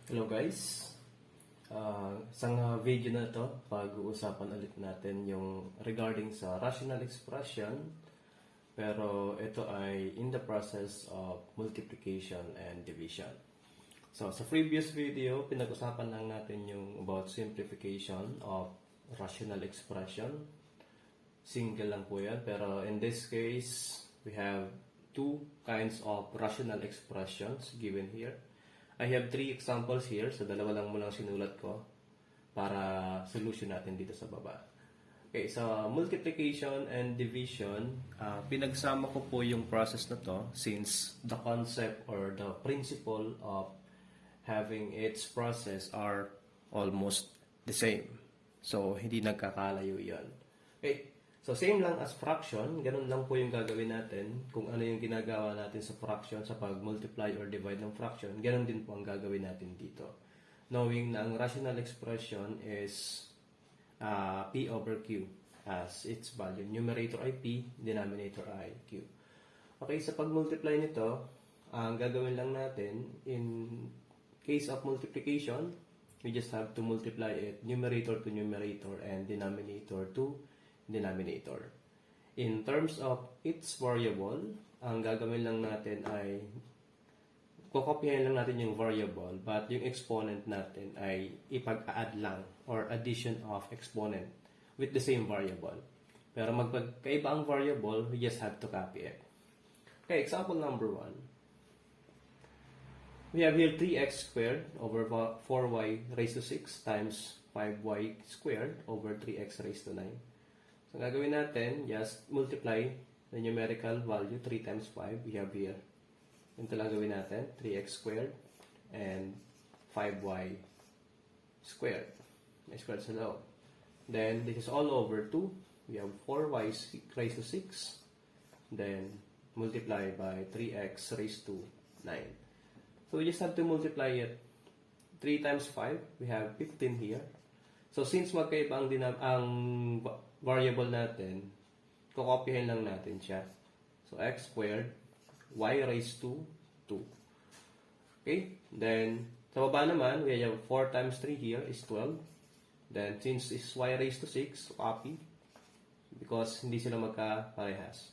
Hello guys, sa video na ito, pag-uusapan ulit natin yung regarding sa rational expression, pero ito ay in the process of multiplication and division. So sa previous video, pinag-usapan lang natin yung about simplification of rational expression. Single lang po yan, pero in this case, we have two kinds of rational expressions given here. I have 3 examples here. So, dalawa lang muna sinulat ko para solution natin dito sa baba. Okay, so multiplication and division, pinagsama ko po yung process na to since the concept or the principle of having its process are almost the same. So, hindi nagkakalayo yun. Okay, so same lang as fraction, ganun lang po yung gagawin natin. Kung ano yung ginagawa natin sa fraction, sa pag-multiply or divide ng fraction, ganun din po ang gagawin natin dito. Knowing na ang rational expression is P over Q as its value. Numerator ay P, denominator ay Q. Okay, sa pag-multiply nito, ang gagawin lang natin, in case of multiplication, we just have to multiply it numerator to numerator and denominator to denominator. In terms of its variable, ang gagawin lang natin ay kokopyahin lang natin yung variable, but yung exponent natin ay ipag-add lang or addition of exponent with the same variable. Pero magkaiba ang variable, we just have to copy it. Okay, example number 1. We have here 3x squared over 4y raised to 6 times 5y squared over 3x raised to 9. So, gagawin natin, just multiply the numerical value, 3 times 5, we have here. Ito lang gawin natin, 3x squared and 5y squared. May squared sa loob. Then, this is all over 2. We have 4y raised to 6. Then, multiply by 3x raised to 9. So, we just have to multiply it. 3 times 5, we have 15 here. So, since magkaiba ang variable natin, kokopyahin lang natin siya. So, x squared, y raised to 2. Okay? Then, sa baba naman, we have 4 times 3 here is 12. Then, since is y raised to 6, copy. Because hindi sila magkaparehas.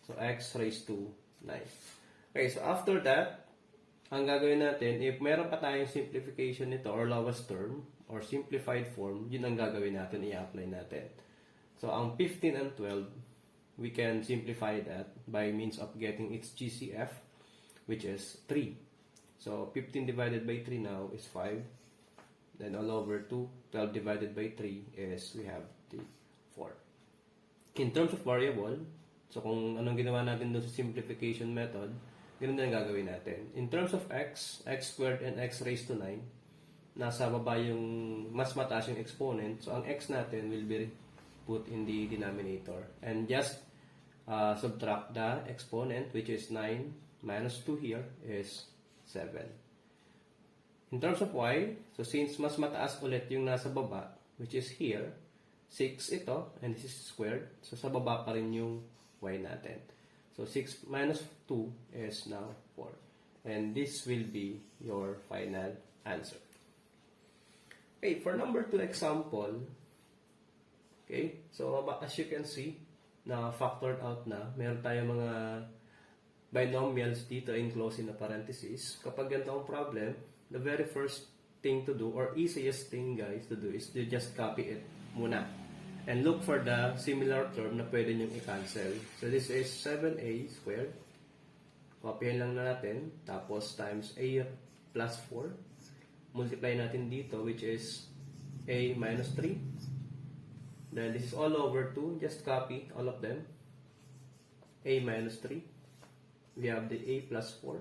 So, x raised to 9. Okay, so after that, ang gagawin natin, if meron pa tayong simplification nito or lowest term or simplified form, yun ang gagawin natin, i-apply natin. So, ang 15 and 12, we can simplify that by means of getting its GCF, which is 3. So, 15 divided by 3 now is 5. Then, all over 2, 12 divided by 3 is, we have 4. In terms of variable, so kung anong ginawa natin doon sa simplification method, ganun din ang gagawin natin. In terms of x squared and x raised to 9, nasa baba yung mas mataas yung exponent. So, ang x natin will be put in the denominator. And just subtract the exponent, which is 9 minus 2 here is 7. In terms of y, so since mas mataas ulit yung nasa baba, which is here, 6 ito, and this is squared. So, sa baba pa rin yung y natin. So, 6 minus 2 is now 4. And this will be your final answer. Okay, for number 2 example, okay, so as you can see, na factored out na, meron tayong mga binomials dito enclosed in a parenthesis. Kapag ganito ang problem, the very first thing to do, or easiest thing guys to do, is to just copy it muna. And look for the similar term na pwede nyong i-cancel. So, this is 7a squared. Copyin lang natin. Tapos, times a plus 4. Multiply natin dito, which is a minus 3. Then, this is all over 2. Just copy all of them. A minus 3. We have the a plus 4.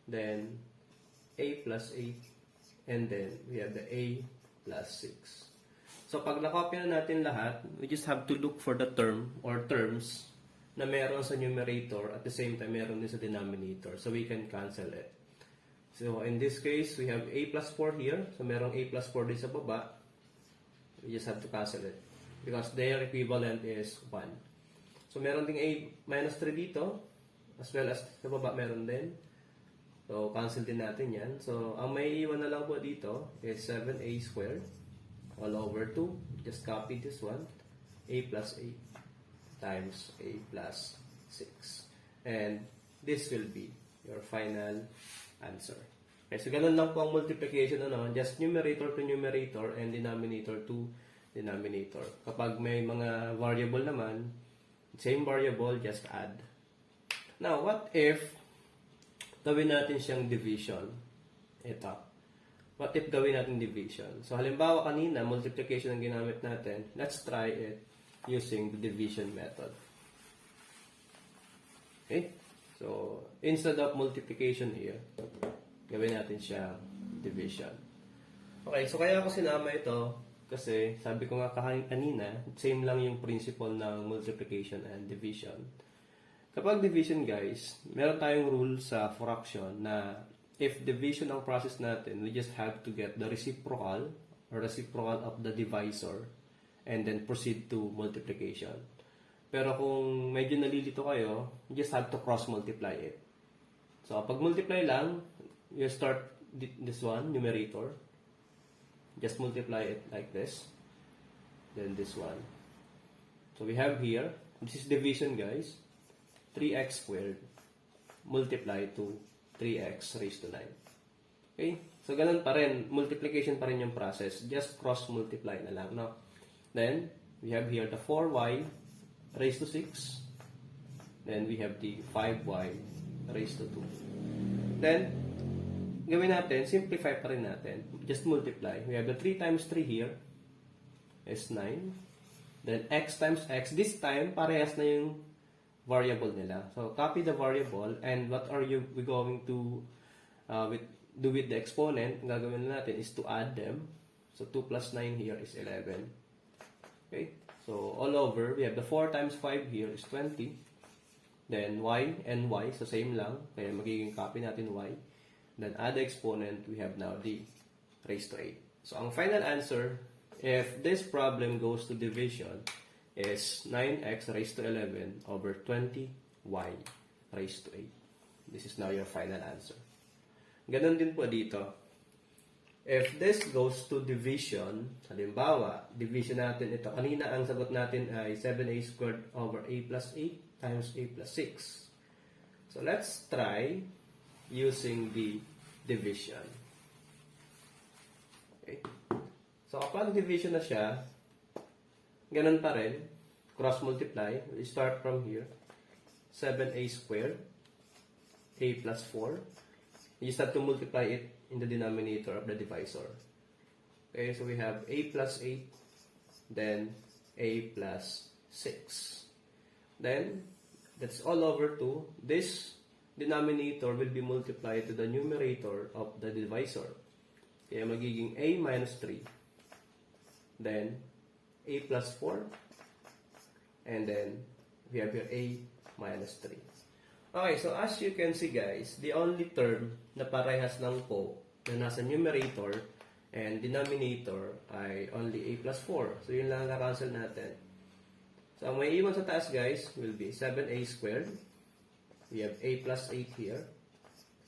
Then, a plus 8. And then, we have the a plus 6. So, pag nakopya na natin lahat, we just have to look for the term or terms na meron sa numerator at the same time meron din sa denominator. So, we can cancel it. So, in this case, we have a plus 4 here. So, merong a plus 4 din sa baba. We just have to cancel it because their equivalent is 1. So, meron ding a minus 3 dito as well as sa baba meron din. So, So, cancel din natin yan. So, ang may iwan na lang po dito is 7a squared all over 2. Just copy this one. A plus 8 times a plus 6. And this will be your final answer. Okay, so ganun lang po ang multiplication. Just numerator to numerator and denominator to denominator. Kapag may mga variable naman, same variable, just add. Now, what if gawin natin siyang division? Ito. What if gawin natin division? So, halimbawa kanina, multiplication ang ginamit natin. Let's try it using the division method. Okay? So, instead of multiplication here, gawin natin siya division. Okay, so kaya ako sinama ito kasi sabi ko nga kanina, same lang yung principle ng multiplication and division. Kapag division guys, meron tayong rule sa fraction na if division ang process natin, we just have to get the reciprocal of the divisor and then proceed to multiplication. Pero kung medyo nalilito kayo, you just have to cross multiply it. So pag multiply lang, you start this one, numerator. Just multiply it like this. Then this one. So we have here, this is division guys. 3x squared multiply to 3x raised to 9. Okay? So, ganun pa rin. Multiplication pa rin yung process. Just cross-multiply na lang. No? Then, we have here the 4y raised to 6. Then, we have the 5y raised to 2. Then, gawin natin, simplify pa rin natin. Just multiply. We have the 3 times 3 here is 9. Then, x times x. This time, parehas na yung variable nila. So, copy the variable and what are we going to do with the exponent? Ang gagawin natin is to add them. So, 2 plus 9 here is 11. Okay? So, all over, we have the 4 times 5 here is 20. Then, y and y. So, same lang. Kaya magiging copy natin y. Then, add the exponent. We have now d raised to 8. So, ang final answer, if this problem goes to division, is 9x raised to 11 over 20y raised to 8. This is now your final answer. Ganon din po dito. If this goes to division, halimbawa, division natin ito. Kanina ang sagot natin ay 7a squared over a plus 8 times a plus 6. So let's try using the division. Okay. So kapag division na siya, ganun pa rin, cross-multiply. We start from here. 7a squared, a plus 4. You just have to multiply it in the denominator of the divisor. Okay, so we have a plus 8, then a plus 6. Then, that's all over 2. This denominator will be multiplied to the numerator of the divisor. Kaya magiging a minus 3. Then, a plus 4, and then we have here a minus 3. Okay, so as you can see guys, the only term na parehas lang po na nasa numerator and denominator ay only a plus 4. So yun lang ang cancel natin. So ang may iwan sa taas guys will be 7a squared. We have a plus 8 here,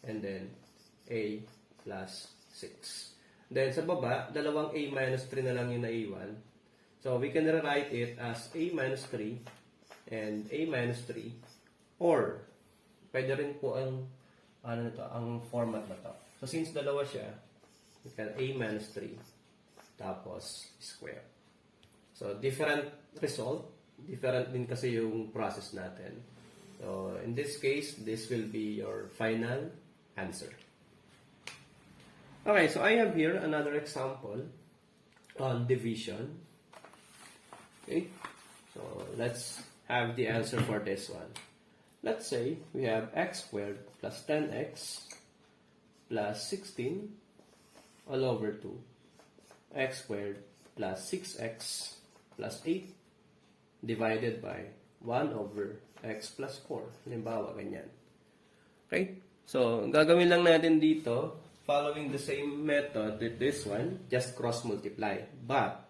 and then a plus 6. Then sa baba, dalawang a minus 3 na lang yung naiwan. So, we can rewrite it as a minus 3 and a minus 3. Or, pwede rin po ang, ang format na to. So, since dalawa siya, we can a minus 3 tapos square. So, different result. Different din kasi yung process natin. So, in this case, this will be your final answer. Okay, so I have here another example on division. Okay, so let's have the answer for this one. Let's say we have x squared plus 10x plus 16 all over 2. X squared plus 6x plus 8 divided by 1 over x plus 4. Halimbawa, ganyan. Okay, so gagawin lang natin dito, following the same method with this one, just cross multiply. But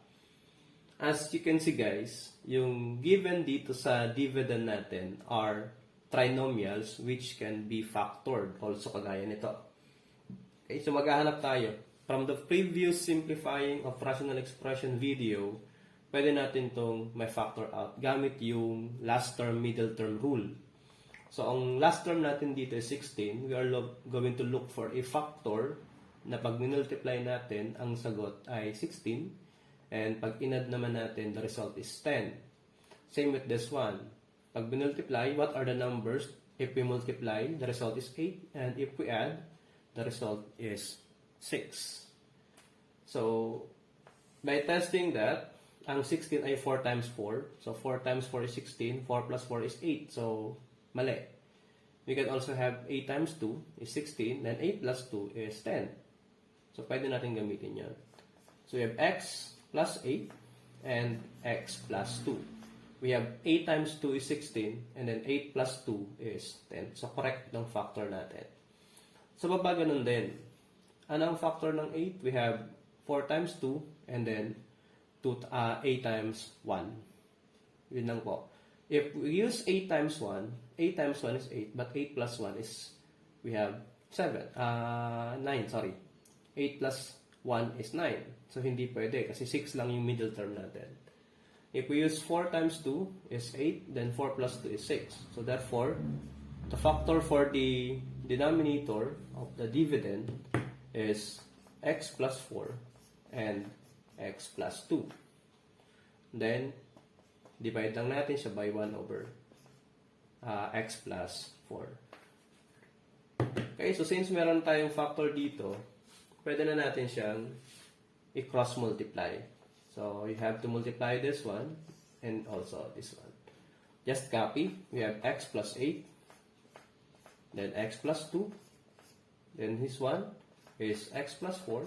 as you can see guys, yung given dito sa dividend natin are trinomials which can be factored also kagaya nito. Okay, so maghahanap tayo. From the previous simplifying of rational expression video, pwede natin tong may factor out gamit yung last term, middle term rule. So, ang last term natin dito is 16. We are going to look for a factor na pag minultiply natin, ang sagot ay 16. And pag inad naman natin, the result is 10. Same with this one. Pag minultiply, what are the numbers? If we multiply, the result is 8. And if we add, the result is 6. So, by testing that, ang 16 ay 4 times 4. So, 4 times 4 is 16. 4 plus 4 is 8. So, mali. We can also have 8 times 2 is 16. Then 8 plus 2 is 10. So, pwede natin gamitin yan. So, we have x plus 8 and x plus 2. We have 8 times 2 is 16. And then 8 plus 2 is 10. So, correct ng factor natin. Sa baba, ganun din. Ano ang factor ng 8? We have 4 times 2 and then 8 times 1. Yun lang po. If we use 8 times 1, 8 times 1 is 8, but 8 plus 1 is, we have 9, sorry. 8 plus 1 is 9. So, hindi pwede kasi 6 lang yung middle term natin. If we use 4 times 2 is 8, then 4 plus 2 is 6. So, therefore, the factor for the denominator of the dividend is x plus 4 and x plus 2. Then, divide lang natin siya by 1 over x plus 4. Okay, so since meron tayong factor dito, pwede na natin siyang i-cross multiply. So, you have to multiply this one and also this one. Just copy. We have x plus 8. Then x plus 2. Then this one is x plus 4.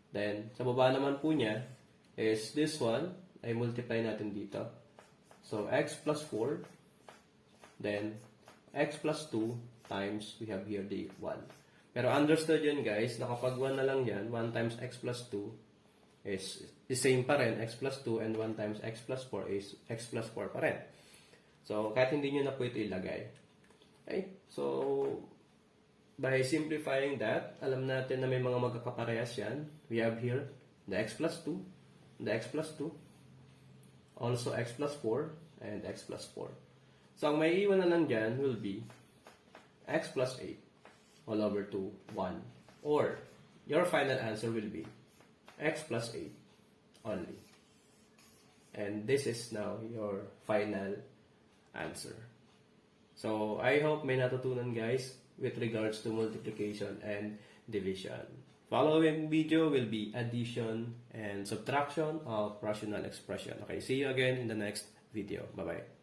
Then, sa baba naman po niya is this one ay multiply natin dito. So, x plus 4. Then, x plus 2 times, we have here the 1. Pero understood yun guys, na kapag 1 na lang yan, 1 times x plus 2 is the same pa rin, x plus 2, and 1 times x plus 4 is x plus 4 pa rin. So, kahit hindi nyo na po ito ilagay. Okay? So, by simplifying that, alam natin na may mga magkakaparehas yan. We have here the x plus 2, the x plus 2, also x plus 4, and x plus 4. So, ang may iwan na lang dyan will be x plus 8 all over to 1. Or, your final answer will be x plus 8 only. And this is now your final answer. So, I hope may natutunan guys with regards to multiplication and division. Following video will be addition and subtraction of rational expression. Okay, see you again in the next video. Bye-bye.